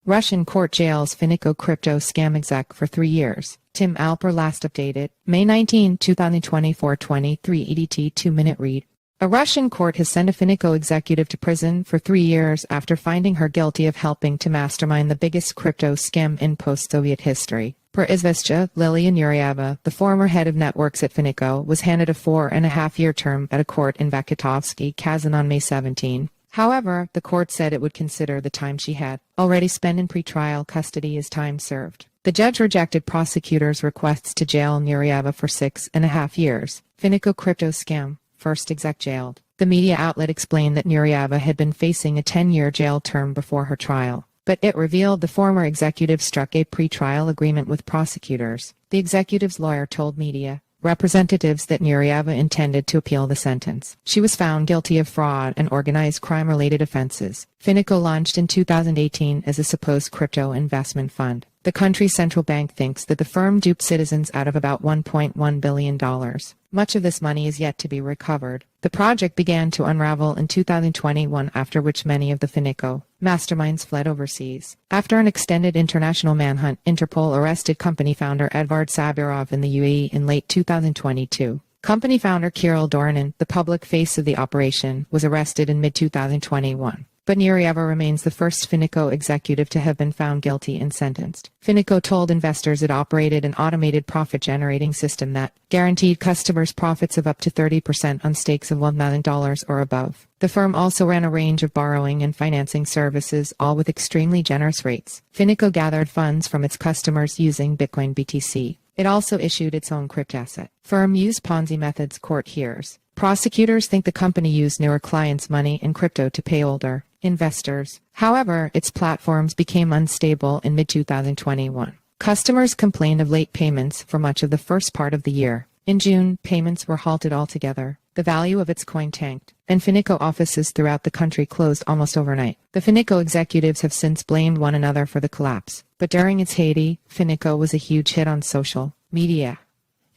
Russian court jails Finiko crypto scam exec for 3 years. Tim Alper last updated, May 19, 2024 23 EDT 2-minute read. A Russian court has sent a Finiko executive to prison for 3 years after finding her guilty of helping to mastermind the biggest crypto scam in post-Soviet history. Per Izvestia, Liliya Nurieva, the former head of networks at Finiko, was handed a 4.5-year term at a court in Vakhitovsky, Kazan on May 17. However, the court said it would consider the time she had already spent in pretrial custody as time served. The judge rejected prosecutors' requests to jail Nurieva for 6.5 years. Finiko crypto scam, first exec jailed. The media outlet explained that Nurieva had been facing a 10-year jail term before her trial, but it revealed the former executive struck a pretrial agreement with prosecutors. The executive's lawyer told media representatives that Nurieva intended to appeal the sentence. She was found guilty of fraud and organized crime-related offenses. Finiko launched in 2018 as a supposed crypto investment fund. The country's central bank thinks that the firm duped citizens out of about $1.1 billion. Much of this money is yet to be recovered. The project began to unravel in 2021, after which many of the Finiko masterminds fled overseas. After an extended international manhunt, Interpol arrested company founder Edvard Sabirov in the UAE in late 2022. Company founder Kirill Dorinin, the public face of the operation, was arrested in mid-2021. But Nurieva remains the first Finiko executive to have been found guilty and sentenced. Finiko told investors it operated an automated profit-generating system that guaranteed customers profits of up to 30% on stakes of $1,000 or above. The firm also ran a range of borrowing and financing services, all with extremely generous rates. Finiko gathered funds from its customers using Bitcoin BTC. It also issued its own cryptasset. Firm used Ponzi methods, court hears. Prosecutors think the company used newer clients' money in crypto to pay older investors. However, its platforms became unstable in mid-2021. Customers complained of late payments for much of the first part of the year. In June, payments were halted altogether. The value of its coin tanked, and Finiko offices throughout the country closed almost overnight. The Finiko executives have since blamed one another for the collapse. But during its heyday, Finiko was a huge hit on social media.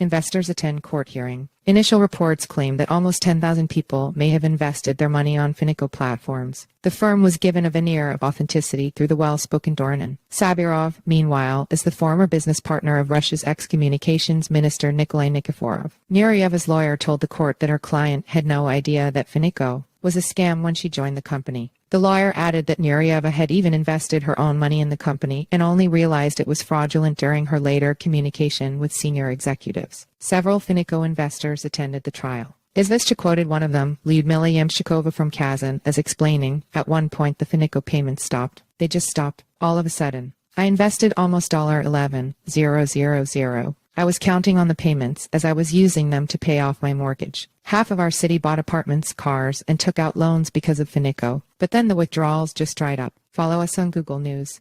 Investors attend court hearing. Initial reports claim that almost 10,000 people may have invested their money on Finiko platforms. The firm was given a veneer of authenticity through the well-spoken Dorinin. Sabirov, meanwhile, is the former business partner of Russia's ex-communications minister Nikolai Nikiforov. Nurieva's lawyer told the court that her client had no idea that Finiko was a scam when she joined the company. The lawyer added that Nurieva had even invested her own money in the company and only realized it was fraudulent during her later communication with senior executives. Several Finiko investors attended the trial. Izvestia quoted one of them, Lyudmila Yemshikova from Kazan, as explaining, at one point the Finiko payments stopped. They just stopped, all of a sudden. I invested almost $11,000. I was counting on the payments as I was using them to pay off my mortgage. Half of our city bought apartments, cars, and took out loans because of Finiko. But then the withdrawals just dried up. Follow us on Google News.